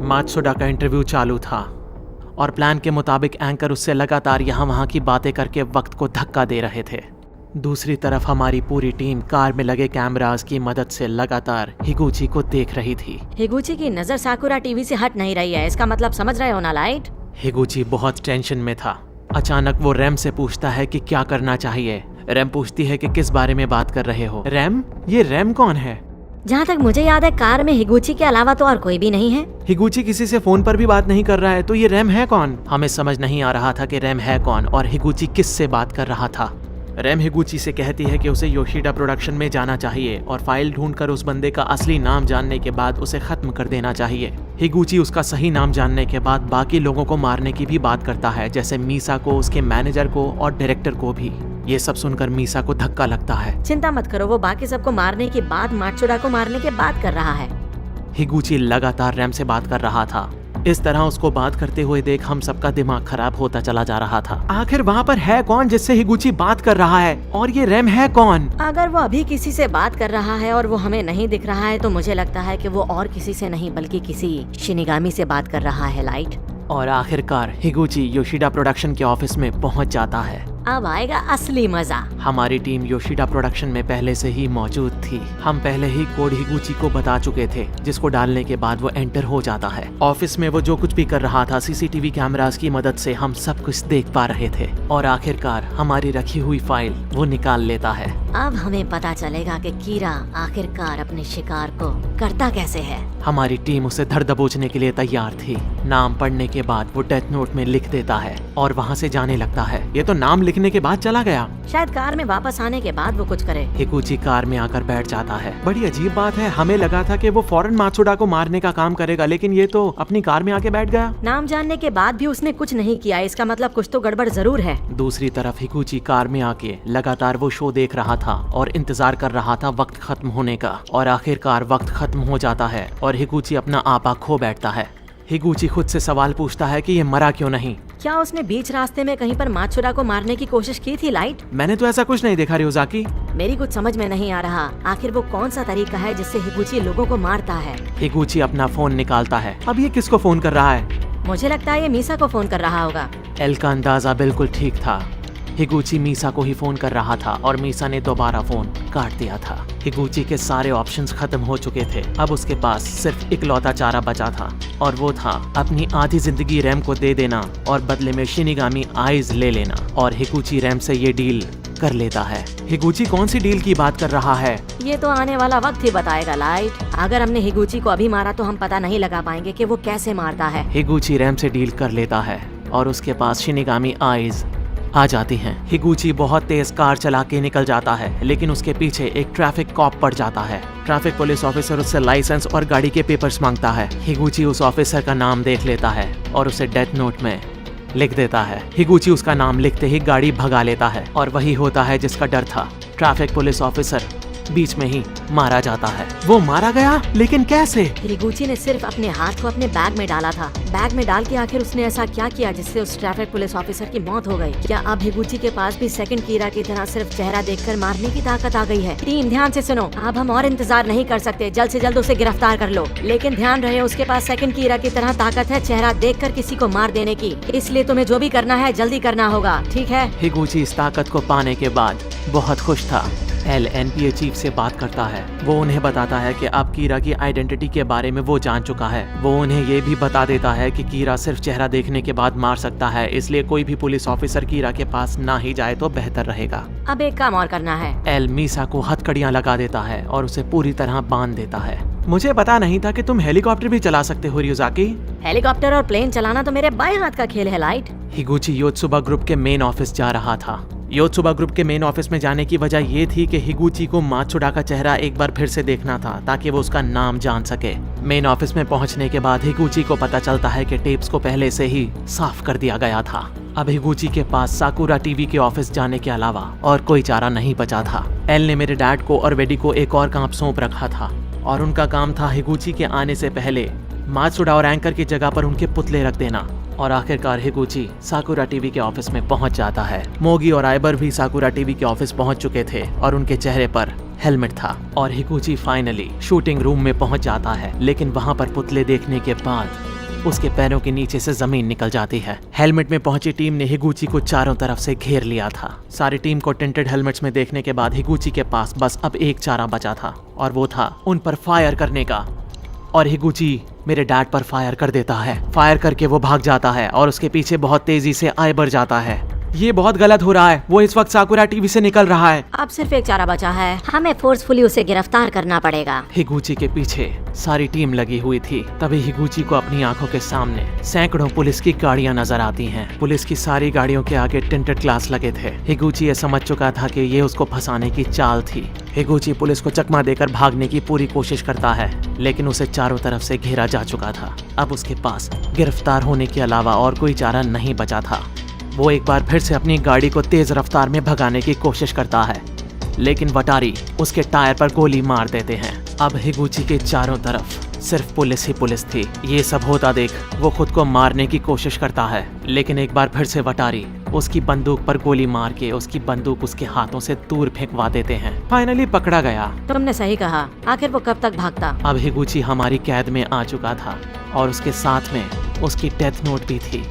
मात्सुडा का इंटरव्यू चालू था और प्लान के मुताबिक एंकर उससे लगातार यहाँ वहाँ की बातें करके वक्त को धक्का दे रहे थे। दूसरी तरफ हमारी पूरी टीम कार में लगे कैमरास की मदद से लगातार हिगुची को देख रही थी। हिगुची की नजर साकुरा टीवी से हट नहीं रही है, इसका मतलब समझ रहे हो ना लाइट? हिगुची बहुत टेंशन में था। अचानक वो रैम से पूछता है कि क्या करना चाहिए। रैम पूछती है कि किस बारे में बात कर रहे हो। रैम? ये रैम कौन है? जहाँ तक मुझे याद है कार में हिगुची के अलावा तो और कोई भी नहीं है। हिगुची किसी से फोन पर भी बात नहीं कर रहा है, तो ये रैम है कौन? हमें समझ नहीं आ रहा था कि रैम है कौन और हिगुची किस से बात कर रहा था। रैम हिगुची से कहती है कि उसे योशिडा प्रोडक्शन में जाना चाहिए और फाइल ढूंढकर उस बंदे का असली नाम जानने के बाद उसे खत्म कर देना चाहिए। हिगुची उसका सही नाम जानने के बाद बाकी लोगों को मारने की भी बात करता है, जैसे मीसा को, उसके मैनेजर को और डायरेक्टर को भी। ये सब सुनकर मीसा को धक्का लगता है। चिंता मत करो, वो बाकी सबको मारने के बाद मात्सुडा को मारने के बाद कर रहा है। हिगुची लगातार रैम से बात कर रहा था। इस तरह उसको बात करते हुए देख हम सबका दिमाग खराब होता चला जा रहा था। आखिर वहाँ पर है कौन जिससे हिगुची बात कर रहा है, और ये रैम है कौन? अगर वो अभी किसी से बात कर रहा है और वो हमें नहीं दिख रहा है तो मुझे लगता है कि वो और किसी से नहीं बल्कि किसी शिनिगामी से बात कर रहा है लाइट। और आखिरकार हिगुची योशिडा प्रोडक्शन के ऑफिस में पहुंच जाता है। अब आएगा असली मजा। हमारी टीम योशिडा प्रोडक्शन में पहले से ही मौजूद थी। हम पहले ही कोड हिगुची को बता चुके थे, जिसको डालने के बाद वो एंटर हो जाता है। ऑफिस में वो जो कुछ भी कर रहा था सीसीटीवी कैमरास की मदद से हम सब कुछ देख पा रहे थे और आखिरकार हमारी रखी हुई फाइल वो निकाल लेता है। अब हमें पता चलेगा कि कीरा आखिरकार अपने शिकार को करता कैसे है। हमारी टीम उसे धर दबोचने के लिए तैयार थी। नाम पढ़ने के बाद वो डेथ नोट में लिख देता है और वहाँ से जाने लगता है। ये तो नाम लिखने के बाद चला गया। शायद कार में वापस आने के बाद वो कुछ करे। हिगुची कार में आकर बैठ जाता है। बड़ी अजीब बात है, हमें लगा था कि वो फौरन मात्सुडा को मारने का काम करेगा, लेकिन ये तो अपनी कार में आके बैठ गया। नाम जानने के बाद भी उसने कुछ नहीं किया, इसका मतलब कुछ तो गड़बड़ जरूर है। दूसरी तरफ हिगुची कार में आके लगातार वो शो देख रहा था और इंतजार कर रहा था वक्त खत्म होने का। और आखिरकार वक्त खत्म हो जाता है और हिगुची अपना आपा खो बैठता है। हिगुची खुद से सवाल पूछता है कि ये मरा क्यों नहीं। क्या उसने बीच रास्ते में कहीं पर मात्सुडा को मारने की कोशिश की थी लाइट? मैंने तो ऐसा कुछ नहीं देखा रियोजाकी। मेरी कुछ समझ में नहीं आ रहा, आखिर वो कौन सा तरीका है जिससे हिगुची लोगों को मारता है। हिगुची अपना फोन निकालता है। अब ये किसको फोन कर रहा है? मुझे लगता है ये मीसा को फोन कर रहा होगा। एल का अंदाजा बिल्कुल ठीक था। हिगुची मीसा को ही फोन कर रहा था और मीसा ने दोबारा फोन काट दिया था। हिगुची के सारे ऑप्शंस खत्म हो चुके थे। अब उसके पास सिर्फ इकलौता चारा बचा था और वो था अपनी आधी जिंदगी रैम को दे देना और बदले में शिनिगामी आइज ले लेना। और हिगुची रैम से ये डील कर लेता है। हिगुची कौन सी डील की बात कर रहा है? ये तो आने वाला वक्त ही बताएगा लाइट। अगर हमने हिगुची को अभी मारा तो हम पता नहीं लगा पाएंगे कि वो कैसे मारता है। हिगुची रैम से डील कर लेता है और उसके पास शिनिगामी आइज आ जाती हैं। हिगुची बहुत तेज कार चला के निकल जाता है, लेकिन उसके पीछे एक ट्रैफिक कॉप पड़ जाता है। ट्रैफिक पुलिस ऑफिसर उससे लाइसेंस और गाड़ी के पेपर्स मांगता है। हिगुची उस ऑफिसर का नाम देख लेता है और उसे डेथ नोट में लिख देता है। हिगुची उसका नाम लिखते ही गाड़ी भगा लेता है और वही होता है जिसका डर था। ट्रैफिक पुलिस ऑफिसर बीच में ही मारा जाता है। वो मारा गया, लेकिन कैसे? हिगुची ने सिर्फ अपने हाथ को अपने बैग में डाला था। बैग में डाल के आखिर उसने ऐसा क्या किया जिससे उस ट्रैफिक पुलिस ऑफिसर की मौत हो गई? क्या अब हिगुची के पास भी सेकंड कीरा की तरह सिर्फ चेहरा देखकर मारने की ताकत आ गई है? टीम ध्यान से सुनो, अब हम और इंतजार नहीं कर सकते, जल्द से जल्द उसे गिरफ्तार कर लो। लेकिन ध्यान रहे उसके पास सेकंड कीरा की तरह ताकत है चेहरा देखकर किसी को मार देने की, इसलिए तुम्हें जो भी करना है जल्दी करना होगा, ठीक है? हिगुची इस ताकत को पाने के बाद बहुत खुश था। एल एनपीए चीफ से बात करता है। वो उन्हें बताता है कि अब कीरा की आइडेंटिटी के बारे में वो जान चुका है। वो उन्हें ये भी बता देता है कि कीरा सिर्फ चेहरा देखने के बाद मार सकता है, इसलिए कोई भी पुलिस ऑफिसर कीरा के पास ना ही जाए तो बेहतर रहेगा। अब एक काम और करना है। एल मीसा को हथकड़ियां लगा देता है और उसे पूरी तरह बांध देता है। मुझे पता नहीं था कि तुम हेलीकॉप्टर भी चला सकते हो रियोजाकी। हेलीकॉप्टर और प्लेन चलाना तो मेरे बाएं हाथ का खेल है लाइट। हिगुची योत्सुबा ग्रुप के मेन ऑफिस जा रहा था। योत्सुबा ग्रुप के मेन ऑफिस में जाने की वजह ये थी कि हिगुची को मात्सुडा का चेहरा एक बार फिर से देखना था ताकि वो उसका नाम जान सके। मेन ऑफिस में पहुंचने के बाद हिगुची को पता चलता है कि टेप्स को पहले से ही साफ कर दिया गया था। अब हिगुची के पास साकुरा टीवी के ऑफिस जाने के अलावा और कोई चारा नहीं बचा था। एल ने मेरे डैड को और वेडी को एक और काम सौंप रखा था और उनका काम था हिगुची के आने से पहले मात्सुडा और एंकर की जगह पर उनके पुतले रख देना। और आखिरकार हिगुची साकुरा टीवी के ऑफिस में पहुंच जाता है। मोगी और आइबर भी साकुरा टीवी के ऑफिस पहुंच चुके थे और उनके चेहरे पर हेलमेट था। और हिगुची फाइनली शूटिंग रूम में पहुंच जाता है, लेकिन वहां पर पुतले देखने के बाद उसके पैरों के नीचे से जमीन निकल जाती है। हेलमेट में पहुंची टीम ने हिगुची को चारों तरफ से घेर लिया था। सारी टीम को टिंटेड हेलमेट्स में देखने के बाद हिगुची के पास बस अब एक चारा बचा था और वो था उन पर फायर करने का। और हिगुची मेरे डैड पर फायर कर देता है। फायर करके वो भाग जाता है और उसके पीछे बहुत तेजी से आइबर जाता है। ये बहुत गलत हो रहा है। वो इस वक्त साकुरा टीवी से निकल रहा है। अब सिर्फ एक चारा बचा है, हमें फोर्सफुली उसे गिरफ्तार करना पड़ेगा। हिगुची के पीछे सारी टीम लगी हुई थी। तभी हिगुची को अपनी आंखों के सामने सैकड़ों पुलिस की गाड़ियां नजर आती हैं। पुलिस की सारी गाड़ियों के आगे टिंटेड ग्लास लगे थे। हिगुची ये समझ चुका था कि ये उसको फंसाने की चाल थी। हिगुची पुलिस को चकमा देकर भागने की पूरी कोशिश करता है, लेकिन उसे चारों तरफ से घेरा जा चुका था। अब उसके पास गिरफ्तार होने के अलावा और कोई चारा नहीं बचा था। वो एक बार फिर से अपनी गाड़ी को तेज रफ्तार में भगाने की कोशिश करता है, लेकिन वटारी उसके टायर पर गोली मार देते हैं। अब हिगुची के चारों तरफ सिर्फ पुलिस ही पुलिस थी। ये सब होता देख वो खुद को मारने की कोशिश करता है, लेकिन एक बार फिर से वटारी उसकी बंदूक पर गोली मार के उसकी बंदूक उसके हाथों से दूर फेंकवा देते हैं। फाइनली पकड़ा गया। तुमने सही कहा, आखिर वो कब तक भागता। अब हिगुची हमारी कैद में आ चुका था और उसके साथ में उसकी डेथ नोट भी थी।